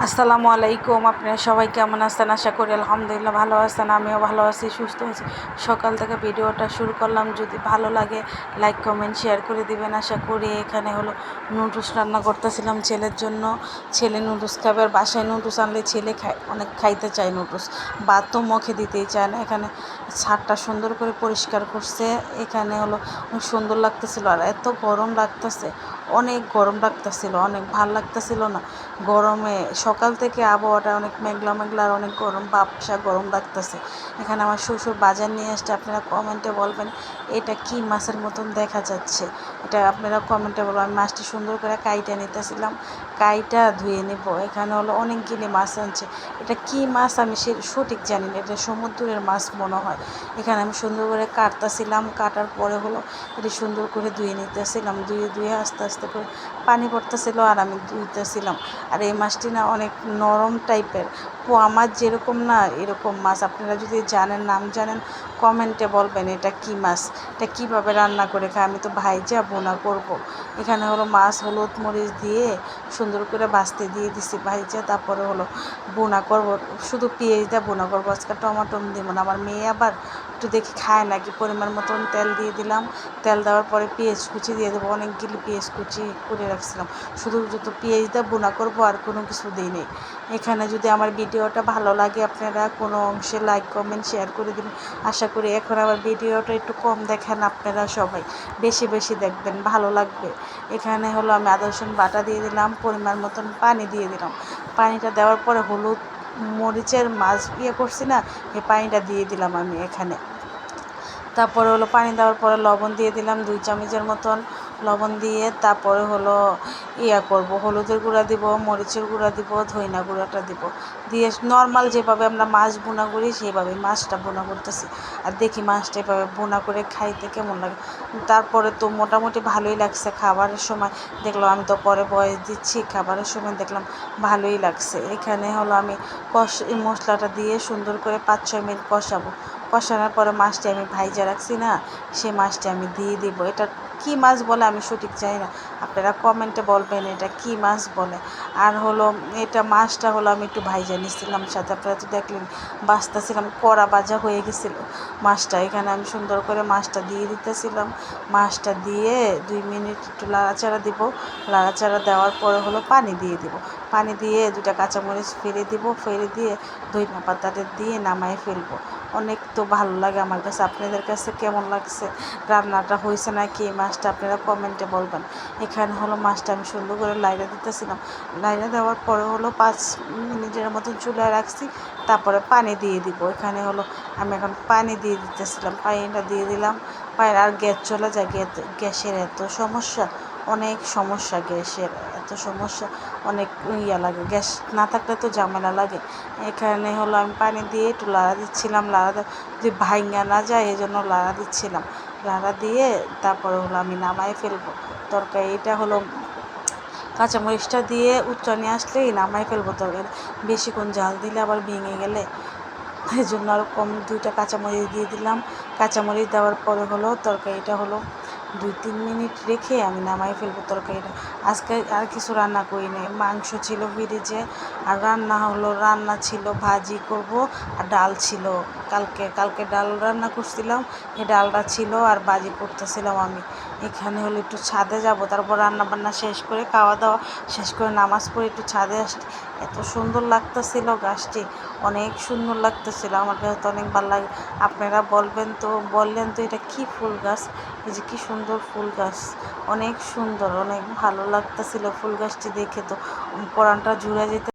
আসসালামু আলাইকুম। আপনারা সবাই কেমন আছেন? আশা করি আলহামদুলিল্লাহ ভালো আছেন। আমিও ভালো আছি, সুস্থ আছি। সকাল থেকে ভিডিওটা শুরু করলাম। যদি ভালো লাগে লাইক কমেন্ট শেয়ার করে দিবেন। আশা করি এখানে হলো নুডলস রান্না করতেছিলাম ছেলের জন্য। ছেলে নুডলস খাবে, আর বাসায় নুডলস আনলে ছেলে অনেক খাইতে চায় নুডলস, ভাত তো মুখে দিতেই চায় না। এখানে ছাদটা সুন্দর করে পরিষ্কার করছে। এখানে হলো অনেক সুন্দর লাগতেছিল, আর এত গরম লাগতেছে, অনেক গরম লাগতেছিল, অনেক ভাল লাগতেছিল না গরমে। সকাল থেকে আবহাওয়াটা অনেক মেঘলা মেঘলা আর অনেক গরম, বাপসা গরম লাগতেছে। এখানে আমার শ্বশুর বাজার নিয়ে আসছে। আপনারা কমেন্টে বলবেন এটা কি মাছের মতন দেখা যাচ্ছে, এটা আপনারা কমেন্টে বলবেন। আমি মাছটি সুন্দর করে কাইটা নিতেছিলাম, কাইটা ধুয়ে নেব। এখানে হলো অনেকগুলি মাছ আনছে। এটা কি মাছ আমি সঠিক জানি না, এটা সমুদ্রের মাছ মনে হয়। এখানে আমি সুন্দর করে কাটতেছিলাম, কাটার পরে হলো এটি সুন্দর করে ধুয়ে নিতেছিলাম। ধুয়ে আস্তে আস্তে করে পানি পড়তেছিল আর আমি ধুইতেছিলাম। আর এই মাছটি না অনেক নরম টাইপের, পোয়া মাছ যেরকম না এরকম মাছ। আপনারা যদি জানেন, নাম জানেন, কমেন্টে বলবেন এটা কি মাছ, এটা কীভাবে রান্না করে খায়। আমি তো ভাইজা বোনা করব। এখানে হলো মাছ হলুদ মরিচ দিয়ে সুন্দর করে ভাজতে দিয়ে দিছি ভাইজা, তারপরে হলো বোনা করব। শুধু পেঁয়াজ দিয়ে বোনা করবো আজকে, টমেটো দিব না। আমার মেয়ে আবার একটু দেখি খায় নাকি, পরিমাণ মতন তেল দিয়ে দিলাম। তেল দেওয়ার পরে পেঁয়াজ কুচি দিয়ে দেবো। অনেকগুলি পেঁয়াজ কুচি করে রাখছিলাম, শুধু পেঁয়াজ দিয়ে বোনা করবো, আর কোনো কিছু দিই নেই। এখানে যদি আমার ভিডিওটা ভালো লাগে আপনারা কোনো অংশে লাইক কমেন্ট শেয়ার করে দেবেন। আশা করি এখন আমার ভিডিওটা একটু কম দেখেন, আপনারা সবাই বেশি বেশি দেখবেন, ভালো লাগবে। এখানে হলো আমি আদা রসুন বাটা দিয়ে দিলাম, পরিমাণ মতন পানি দিয়ে দিলাম। পানিটা দেওয়ার পরে হলুদ মরিচের মাছ করছি না, এই পানিটা দিয়ে দিলাম আমি এখানে। তারপরে হলো পানি দেওয়ার পরে লবণ দিয়ে দিলাম 2 চামচের মতন লবণ দিয়ে। তারপরে হলো করব, হলুদের গুঁড়া দিব, মরিচের গুঁড়া দিব, ধইনা গুঁড়াটা দিব, দিয়ে নর্মাল যেভাবে আমরা মাছ বোনা করি সেইভাবে মাছটা বোনা করতেছি। আর দেখি মাছটা এভাবে বোনা করে খাইতে কেমন লাগে। তারপরে তো মোটামুটি ভালোই লাগছে। খাবারের সময় দেখলাম, আমি তো পরে বয়স দিচ্ছি, খাবারের সময় দেখলাম ভালোই লাগছে। এখানে হলো আমি মশলাটা দিয়ে সুন্দর করে 5-6 মিনিট কষাবো। কষানোর পরে মাছটি আমি ভাইজা রাখছি না, সেই মাছটি আমি দিয়ে দিব। এটা কি মাছ বলে আমি সঠিক জানি না, আপনারা কমেন্টে বলবেন এটা কি মাছ বলে। আর হলো এটা মাছটা হলো আমি একটু ভাইজা নিচ্ছিলাম সাথে, আপনারা তো দেখলেন বাছতেছিলাম, কড়া ভাজা হয়ে গেছিলো মাছটা। এখানে আমি সুন্দর করে মাছটা দিয়ে দিতেছিলাম। মাছটা দিয়ে 2 মিনিট একটু লাড়াচাড়া দিব। লাড়াচাড়া দেওয়ার পরে হলো পানি দিয়ে দিব। পানি দিয়ে 2টা কাঁচামরিচ ফেলে দিব, ফেলে দিয়ে ধইনা পাতাটা দিয়ে নামাই ফেলবো। অনেক তো ভালো লাগে আমার কাছে। আপনাদের কাছে কেমন লাগছে, রান্নাটা হয়েছে নাকি এই মাছটা, আপনারা কমেন্টে বলবেন। এখানে হলো মাছটা আমি সুন্দর করে লাইড়া দিতেছিলাম। লাইড়া দেওয়ার পরে হলো 5 মিনিটের মতন চুলায় রাখছি, তারপরে পানি দিয়ে দিব। এখানে হলো আমি এখন পানি দিয়ে দিতেছিলাম, পানিটা দিয়ে দিলাম। আর গ্যাস চলে যায়, গ্যাসের এত সমস্যা, অনেক সমস্যা গ্যাসের, এত সমস্যা, অনেক লাগে। গ্যাস না থাকলে তো ঝামেলা লাগে। এখানে হলো আমি পানি দিয়ে একটু লাড়া দিচ্ছিলাম, যদি ভাঙা না যায় এই জন্য লাড়া দিচ্ছিলাম। লাড়া দিয়ে তারপরে হলো আমি নামাই ফেলবো তরকারি। এটা হলো কাঁচামরিচটা দিয়ে উচ্চানি আসলেই নামাই ফেলবো তরকারি। বেশিক্ষণ জাল দিলে আবার ভেঙে গেলে, এই জন্য আরও কম 2টা কাঁচামরিচ দিয়ে দিলাম। কাঁচামরিচ দেওয়ার পরে হলো তরকারিটা হলো 2-3 মিনিট রেখে আমি নামাই ফেলবো তরকারিটা। আজকে আর কিছু রান্না করি নাই, মাংস ছিল ফ্রিজে, আর রান্না ছিল ভাজি করব, আর ডাল ছিল। কালকে ডাল রান্না করছিলাম, এই ডালটা ছিল, আর ভাজি করতেছিলাম আমি। এখানে হলো একটু ছাদে যাব, তারপর রান্না বান্না শেষ করে খাওয়া দাওয়া শেষ করে নামাজ পড়ে একটু ছাদে আসছি। এত সুন্দর লাগতেছিল গাছটি, অনেক সুন্দর লাগতেছিল, আমার কাছে তো অনেক ভালো লাগে। আপনারা বললেন তো এটা কি ফুল গাছ, এই যে কি সুন্দর ফুল গাছ, অনেক সুন্দর, অনেক ভালো লাগতেছিল ফুল গাছটি দেখে, তো পরানটা জুড়ে যেতে